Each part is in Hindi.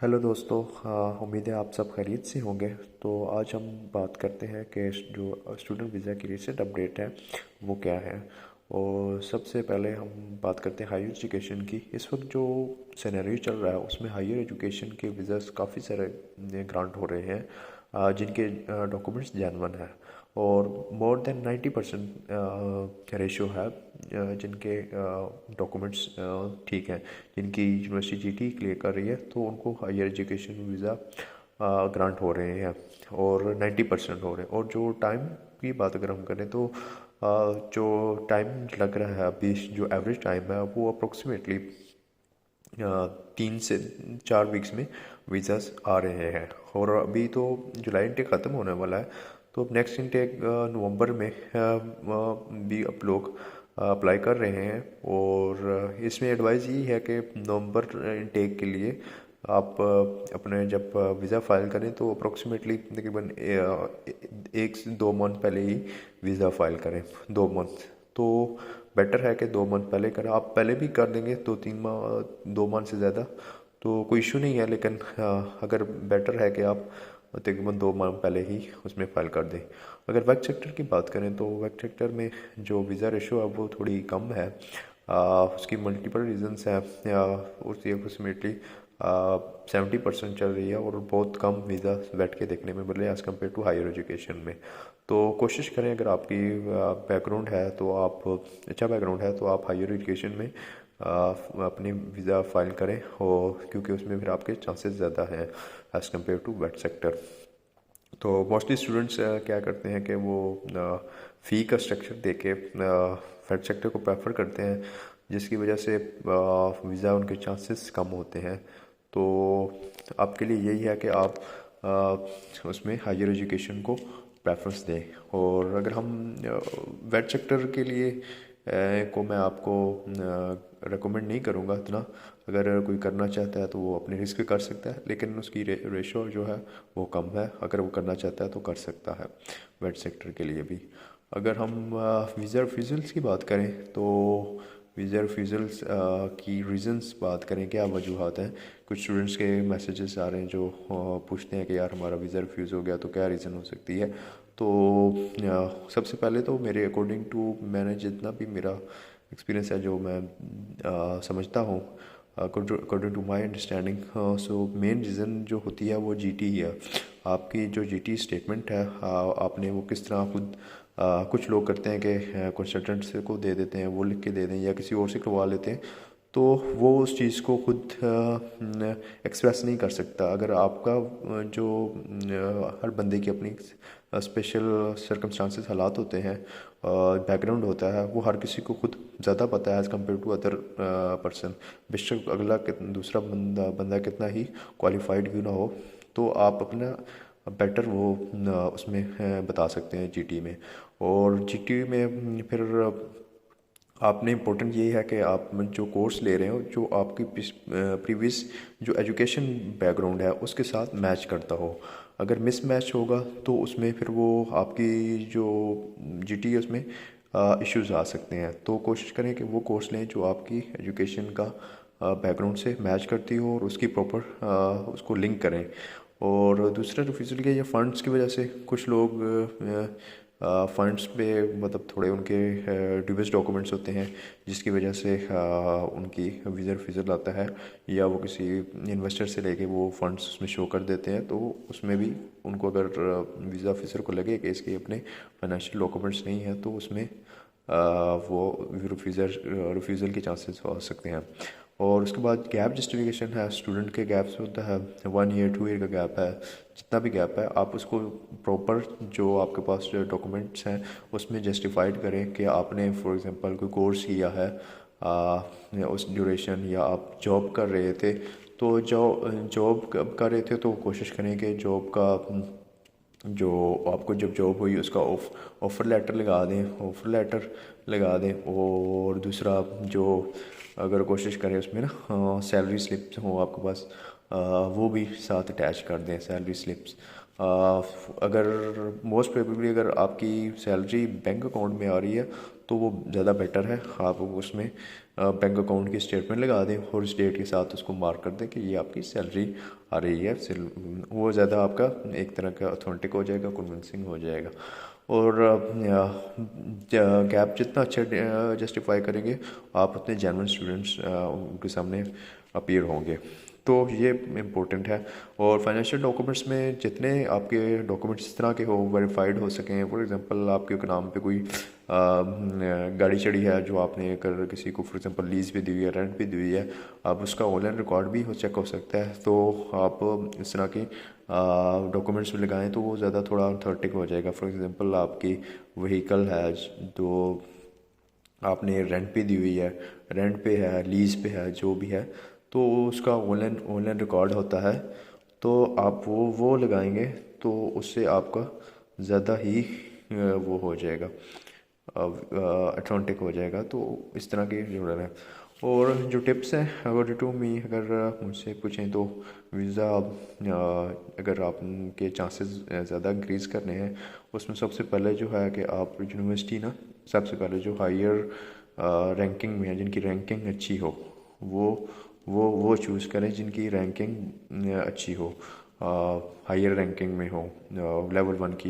हेलो दोस्तों। हाँ, उम्मीद है आप सब खैरियत से होंगे। तो आज हम बात करते हैं कि जो स्टूडेंट वीज़ा की रिसेंट अपडेट है वो क्या है। और सबसे पहले हम बात करते हैं हायर एजुकेशन की। इस वक्त जो सिनेरियो चल रहा है उसमें हायर एजुकेशन के वीज़ास काफ़ी सारे ग्रांट हो रहे हैं, जिनके डॉक्यूमेंट्स जेन्युइन हैं। और मोर देन 90% रेशो है जिनके डॉक्यूमेंट्स ठीक हैं। जिनकी यूनिवर्सिटी जीटी क्लियर कर रही है तो उनको हायर एजुकेशन वीज़ा ग्रांट हो रहे हैं, और 90% हो रहे हैं। और जो टाइम की बात अगर हम करें तो जो टाइम लग रहा है अभी, जो एवरेज टाइम है वो अप्रोक्सीमेटली 3 से 4 वीक्स में वीज़ास आ रहे हैं। और अभी तो जुलाई इंटेक ख़त्म होने वाला है, तो अब नेक्स्ट इंटेक नवंबर में भी आप लोग अप्लाई कर रहे हैं। और इसमें एडवाइस यही है कि नवंबर इंटेक के लिए आप अपने जब वीज़ा फाइल करें तो अप्रोक्सीमेटली तकरीबन 1 से 2 मंथ पहले ही वीज़ा फाइल करें। 2 मंथ तो बेटर है कि 2 मंथ पहले करें। आप पहले भी कर देंगे 2-3 माह, 2 मंथ से ज़्यादा तो कोई इशू नहीं है, लेकिन अगर बेटर है कि आप तकरीबन 2 माह पहले ही उसमें फ़ाइल कर दें। अगर वेब सेक्टर की बात करें तो वेब सेक्टर में जो वीज़ा रेशो है वो थोड़ी कम है। उसकी मल्टीपल रीजंस हैं। उसकी अप्रोक्सीमेटली 70% चल रही है, और बहुत कम वीज़ा बैठ के देखने में मिल रहे हैं as compare to higher education में। तो कोशिश करें, अगर आपकी बैकग्राउंड है तो आप अच्छा बैकग्राउंड है तो आप हायर एजुकेशन में अपनी वीज़ा फाइल करें, और क्योंकि उसमें फिर आपके चांसेस ज़्यादा हैं as compare to wet sector. तो मोस्टली स्टूडेंट्स क्या करते हैं कि वो फ़ी का स्ट्रक्चर देके वेट सेक्टर को प्रेफर करते हैं, जिसकी वजह से वीज़ा उनके चांसेस कम होते हैं। तो आपके लिए यही है कि आप उसमें हायर एजुकेशन को प्रेफरेंस दें। और अगर हम वेट सेक्टर के लिए को मैं आपको रेकमेंड नहीं करूँगा इतना। अगर कोई करना चाहता है तो वो अपने रिस्क पे कर सकता है, लेकिन उसकी रेशो जो है वो कम है। अगर वो करना चाहता है तो कर सकता है वेट सेक्टर के लिए भी। अगर हम वीज़ा रिफ्यूज़ल्स की बात करें तो वीज़ा रिफ्यूज़ल्स की रीज़न्स बात करें, क्या वजूहत हैं। कुछ स्टूडेंट्स के मैसेजेस आ रहे हैं जो पूछते हैं कि यार हमारा वीज़ा रिफ्यूज़ हो गया तो क्या रीज़न हो सकती है। तो सबसे पहले तो मेरे अकॉर्डिंग टू, मैंने जितना भी मेरा एक्सपीरियंस है जो मैं समझता हूँ, according to my understanding, so main reason जो होती है वो जीटी ही है। आपकी जो जीटी स्टेटमेंट है, आपने वो किस तरह खुद कुछ लोग करते हैं कि कंसल्टेंट को दे देते हैं, वो लिख के दे दें या किसी और से करवा लेते हैं, तो वो उस चीज़ को खुद एक्सप्रेस नहीं कर सकता। अगर आपका जो हर बंदे की अपनी स्पेशल सर्कमस्टांसेस हालात होते हैं, बैकग्राउंड होता है, वो हर किसी को खुद ज़्यादा पता है as compare to other person. बेशक अगला दूसरा बंदा कितना ही क्वालिफाइड क्यों ना हो, तो आप अपना बेटर वो उसमें बता सकते हैं जीटी में। और जीटी में फिर आपने इम्पोर्टेंट ये है कि आप जो कोर्स ले रहे हो जो आपकी प्रीवियस जो एजुकेशन बैकग्राउंड है उसके साथ मैच करता हो। अगर मिस मैच होगा तो उसमें फिर वो आपकी जो जीटी है उसमें इश्यूज आ सकते हैं। तो कोशिश करें कि वो कोर्स लें जो आपकी एजुकेशन का बैकग्राउंड से मैच करती हो, और उसकी प्रॉपर उसको लिंक करें। और दूसरा जो फिजिकल या फंड्स की वजह से कुछ लोग फंड्स पे मतलब थोड़े उनके ड्यूबियस डॉक्यूमेंट्स होते हैं, जिसकी वजह से उनकी वीज़ा रिफ्यूज़ल आता है, या वो किसी इन्वेस्टर से लेके वो फंड्स उसमें शो कर देते हैं। तो उसमें भी उनको अगर वीज़ा ऑफिसर को लगे कि इसके अपने फाइनेंशियल डॉक्यूमेंट्स नहीं है तो उसमें वो रिफ्यूज़ल के चांसेस हो सकते हैं। और उसके बाद गैप जस्टिफिकेशन है, स्टूडेंट के गैप्स होता है, 1 ईयर 2 ईयर का गैप है। जितना भी गैप है आप उसको प्रॉपर जो आपके पास जो डॉक्यूमेंट्स हैं उसमें जस्टिफाइड करें कि आपने फॉर एग्जांपल कोई कोर्स किया है या उस ड्यूरेशन, या आप जॉब कर रहे थे। तो जॉब कर रहे थे तो कोशिश करें कि जॉब का जो आपको जब जॉब हुई उसका ऑफ़र लेटर लगा दें, ऑफ़र लेटर लगा दें। और दूसरा जो अगर कोशिश करें उसमें ना सैलरी स्लिप्स हो आपके पास, वो भी साथ अटैच कर दें सैलरी स्लिप्स। अगर मोस्ट प्रोबेबली अगर आपकी सैलरी बैंक अकाउंट में आ रही है तो वो ज़्यादा बेटर है। आप उसमें बैंक अकाउंट की स्टेटमेंट लगा दें और उस डेट के साथ उसको मार्क कर दें कि ये आपकी सैलरी आ रही है। वो ज़्यादा आपका एक तरह का ऑथेंटिक हो जाएगा, कन्विंसिंग हो जाएगा। और गैप जितना अच्छा जस्टिफाई करेंगे आप उतने जेन्युइन स्टूडेंट्स उनके सामने अपीयर होंगे। तो ये इम्पोर्टेंट है। और फाइनेंशियल डॉक्यूमेंट्स में जितने आपके डॉक्यूमेंट्स इस तरह के हो, वेरीफाइड हो सकें। फॉर एग्जांपल आपके नाम पे कोई गाड़ी चढ़ी है जो आपने अगर किसी को फॉर एग्जांपल लीज़ पे दी हुई है, रेंट पे दी हुई है, आप उसका ऑनलाइन रिकॉर्ड भी चेक हो सकता है। तो आप इस तरह के डॉक्यूमेंट्स में लगाएं तो वो ज़्यादा थोड़ा ऑथेंटिक हो जाएगा। फॉर एग्जांपल आपकी व्हीकल है जो आपने रेंट पे दी हुई है, रेंट पे है, लीज़ पे है, जो भी है, तो उसका ऑनलाइन ऑनलाइन रिकॉर्ड होता है। तो आप वो लगाएंगे तो उससे आपका ज़्यादा ही वो हो जाएगा, ऑथेंटिक हो जाएगा। तो इस तरह की ज़रूरत है। और जो टिप्स हैं अगर टू मी अगर मुझसे पूछें तो वीज़ा अगर आपके चांसेस ज़्यादा इंक्रीज़ करने हैं, उसमें सबसे पहले जो है कि आप यूनिवर्सिटी ना सबसे पहले जो हायर रैंकिंग में है, जिनकी रैंकिंग अच्छी हो, वो चूज़ करें जिनकी रैंकिंग अच्छी हो, हायर रैंकिंग में हो, लेवल वन की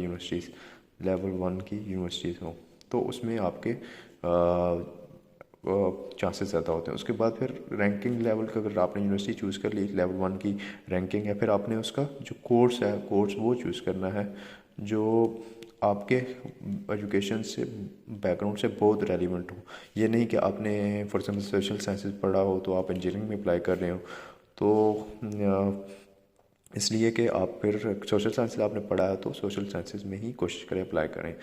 यूनिवर्सिटीज़ हो, तो उसमें आपके चांसेस ज़्यादा होते हैं। उसके बाद फिर रैंकिंग लेवल का अगर आपने यूनिवर्सिटी चूज़ कर ली, लेवल वन की रैंकिंग है, फिर आपने उसका जो कोर्स है, कोर्स वो चूज़ करना है जो आपके एजुकेशन से बैकग्राउंड से बहुत रेलिवेंट हो। ये नहीं कि आपने फॉर एग्जाम्पल सोशल साइंसेज पढ़ा हो तो आप इंजीनियरिंग में अप्लाई कर रहे हो। तो इसलिए कि आप फिर सोशल साइंस आपने पढ़ा है तो सोशल साइंसेज में ही कोशिश करें, अप्लाई करें।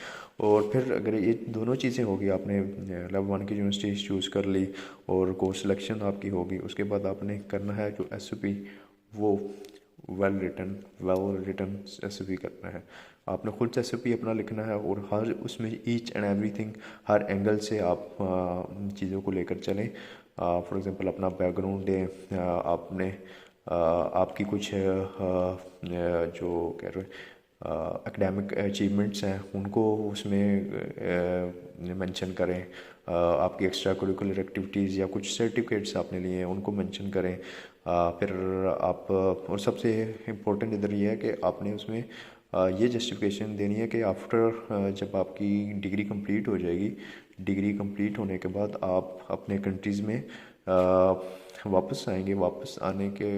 और फिर अगर ये दोनों चीज़ें होगी, आपने लेवल वन की यूनिवर्सिटी चूज़ कर ली और कोर्स सिलेक्शन आपकी होगी, उसके बाद आपने करना है जो SOP, वो वेल रिटन SOP करना है। आपने खुद से SOP अपना लिखना है और हर उसमें each and everything, her angle से आप चीज़ों को लेकर चलें। फॉर एग्ज़ाम्पल अपना बैकग्राउंड दें, आपने आपकी कुछ जो कह रहे एकेडमिक अचीवमेंट्स हैं उनको उसमें मेंशन करें। आपकी एक्स्ट्रा करिकुलर एक्टिविटीज़ या कुछ सर्टिफिकेट्स आपने लिए हैं उनको मेंशन करें। फिर आप और सबसे इम्पोर्टेंट इधर ये है कि आपने उसमें ये जस्टिफिकेशन देनी है कि आफ्टर जब आपकी डिग्री कंप्लीट हो जाएगी, डिग्री कंप्लीट होने के बाद आप अपने कंट्रीज़ में वापस आएंगे। वापस आने के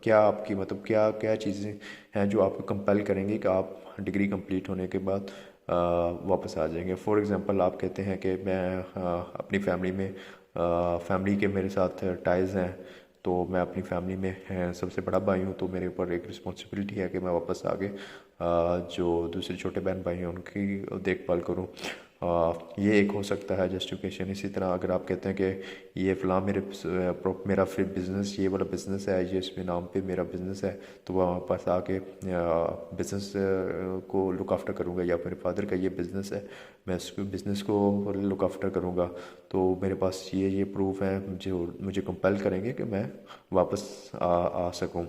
क्या आपकी मतलब क्या क्या चीज़ें हैं जो आपको कंपेल करेंगी कि आप डिग्री कंप्लीट होने के बाद वापस आ जाएंगे। फॉर एग्ज़ाम्पल आप कहते हैं कि मैं अपनी फैमिली में फैमिली के मेरे साथ टाइज़ हैं, तो मैं अपनी फैमिली में सबसे बड़ा भाई हूँ, तो मेरे ऊपर एक रिस्पॉन्सिबिलिटी है कि मैं वापस आके जो दूसरे छोटे बहन भाई हैं उनकी देखभाल करूँ। ये एक हो सकता है जस्टिफिकेशन। इसी तरह अगर आप कहते हैं कि ये फ़लाँ मेरा फिर बिज़नेस, ये वाला बिज़नेस है, ये इसमें नाम पे मेरा बिज़नेस है, तो वहाँ पास आके बिज़नेस को लुक आफ्टर करूँगा, या मेरे फादर का ये बिज़नेस है, मैं उसको बिज़नेस को लुक आफ्टर करूँगा, तो मेरे पास ये प्रूफ है जो मुझे कंपेल करेंगे कि मैं वापस आ सकूँ।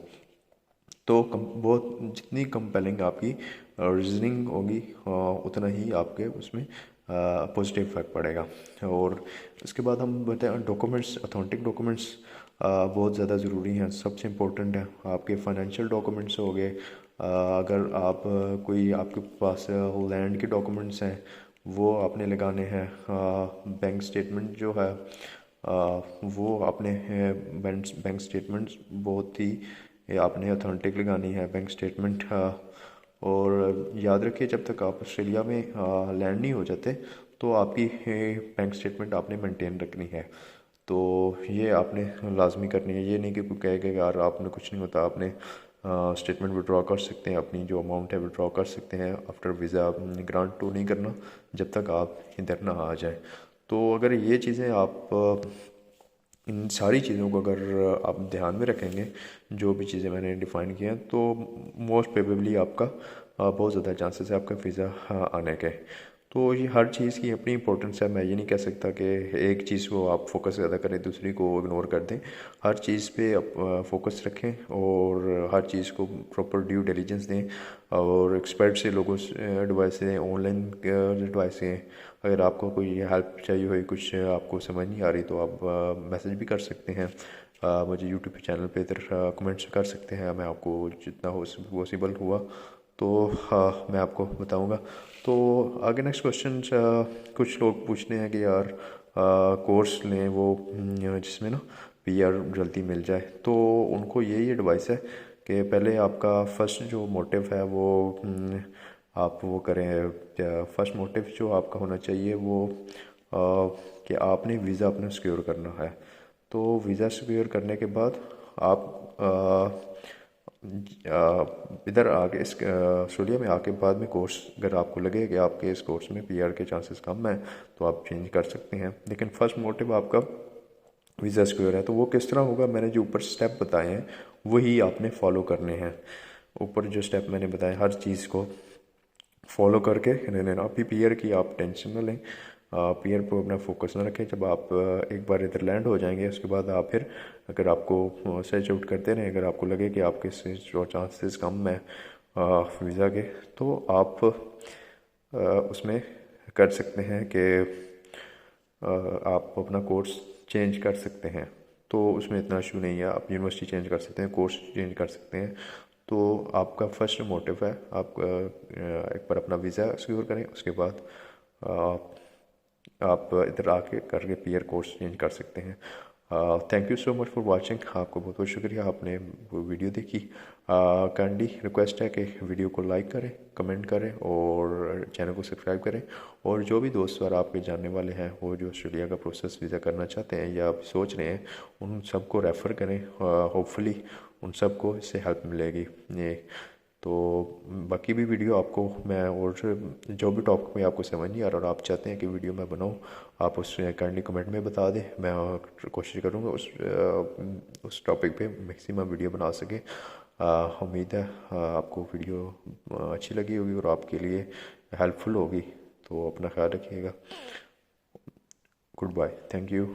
तो बहुत जितनी कंपेलिंग आपकी रीजनिंग होगी उतना ही आपके उसमें पॉजिटिव इफेक्ट पड़ेगा। और उसके बाद हम बताएं डॉक्यूमेंट्स, ऑथेंटिक डॉक्यूमेंट्स बहुत ज़्यादा ज़रूरी हैं, सबसे इम्पोर्टेंट है। आपके फाइनेंशियल डॉक्यूमेंट्स हो गए, अगर आप कोई आपके पास लैंड के डॉक्यूमेंट्स हैं वो आपने लगाने हैं। बैंक स्टेटमेंट जो है वो आपने बैंक स्टेटमेंट्स बहुत ही आपने ऑथेंटिक लगानी है बैंक स्टेटमेंट। और याद रखिए जब तक आप ऑस्ट्रेलिया में लैंड नहीं हो जाते तो आपकी बैंक स्टेटमेंट आपने मेंटेन रखनी है। तो ये आपने लाजमी करनी है। ये नहीं कि कोई कहेगा यार आपने कुछ नहीं होता, आपने स्टेटमेंट विड्रॉ कर सकते हैं, अपनी जो अमाउंट है विड्रॉ कर सकते हैं आफ्टर वीज़ा। ग्रांट टू नहीं करना जब तक आप इधर ना आ जाए। तो अगर ये चीज़ें आप इन सारी चीज़ों को अगर आप ध्यान में रखेंगे, जो भी चीज़ें मैंने डिफ़ाइन की हैं, तो मोस्ट प्रोबेबली आपका बहुत ज़्यादा चांसेस है आपका वीज़ा आने के। तो ये हर चीज़ की अपनी इंपॉर्टेंस है। मैं ये नहीं कह सकता कि एक चीज़ को आप फोकस ज़्यादा करें दूसरी को इग्नोर कर दें। हर चीज़ पे आप फोकस रखें और हर चीज़ को प्रॉपर ड्यू डिलीजेंस दें और एक्सपर्ट से लोगों से एडवाइस लें, ऑनलाइन एडवाइस लें। अगर आपको कोई हेल्प चाहिए हो, कुछ आपको समझ नहीं आ रही तो आप मैसेज भी कर सकते हैं मुझे यूट्यूब चैनल पे, इधर कमेंट्स कर सकते हैं। मैं आपको जितना हो पॉसिबल हुआ तो मैं आपको बताऊंगा। तो आगे नेक्स्ट क्वेश्चन, कुछ लोग पूछते हैं कि यार कोर्स लें वो जिसमें ना पीआर जल्दी मिल जाए। तो उनको यही एडवाइस है कि पहले आपका फर्स्ट जो मोटिव है वो आप वो करें। फर्स्ट मोटिव जो आपका होना चाहिए वो कि आपने वीज़ा अपना सिक्योर करना है। तो वीज़ा सिक्योर करने के बाद आप इधर आके इस ऑस्ट्रेलिया में आके बाद में कोर्स, अगर आपको लगे कि आपके इस कोर्स में पीआर के चांसेस कम हैं तो आप चेंज कर सकते हैं। लेकिन फर्स्ट मोटिव आपका वीज़ा सिक्योर है। तो वो किस तरह होगा, मैंने जो ऊपर स्टेप बताए हैं वही आपने फॉलो करने हैं। ऊपर जो स्टेप मैंने बताए हर चीज़ को फॉलो करके रहने ना। अभी पीआर की आप टेंशन ना लें, पीआर पर अपना फोकस ना रखें। जब आप एक बार इधर लैंड हो जाएंगे उसके बाद आप फिर अगर आपको सर्च आउट करते रहें, अगर आपको लगे कि आपके से जो चांसेस कम है वीज़ा के, तो आप उसमें कर सकते हैं कि आप अपना कोर्स चेंज कर सकते हैं। तो उसमें इतना इशू नहीं है, आप यूनिवर्सिटी चेंज कर सकते हैं, कोर्स चेंज कर सकते हैं। तो आपका फर्स्ट मोटिव है आप एक बार अपना वीज़ा सिक्योर करें, उसके बाद आप इधर आके करके पीआर कोर्स चेंज कर सकते हैं। Thank you so much for watching. आपको बहुत बहुत शुक्रिया, आपने वो वीडियो देखी। काइंडली रिक्वेस्ट है कि वीडियो को लाइक करें, कमेंट करें और चैनल को सब्सक्राइब करें। और जो भी दोस्त और आपके जानने वाले हैं वो जो ऑस्ट्रेलिया का प्रोसेस वीज़ा करना चाहते हैं या आप सोच रहे हैं, उन सबको रेफ़र करें। होपफुली उन सबको इससे हेल्प मिलेगी। ये तो बाकी भी वीडियो आपको मैं, और जो भी टॉपिक में आपको समझ नहीं आ रहा और आप चाहते हैं कि वीडियो मैं बनाऊं, आप उसमें काइंडली कमेंट में बता दें। मैं कोशिश करूंगा उस टॉपिक पे मैक्सिमम वीडियो बना सके। उम्मीद है आपको वीडियो अच्छी लगी होगी और आपके लिए हेल्पफुल होगी। तो अपना ख्याल रखिएगा। Good bye, thank you.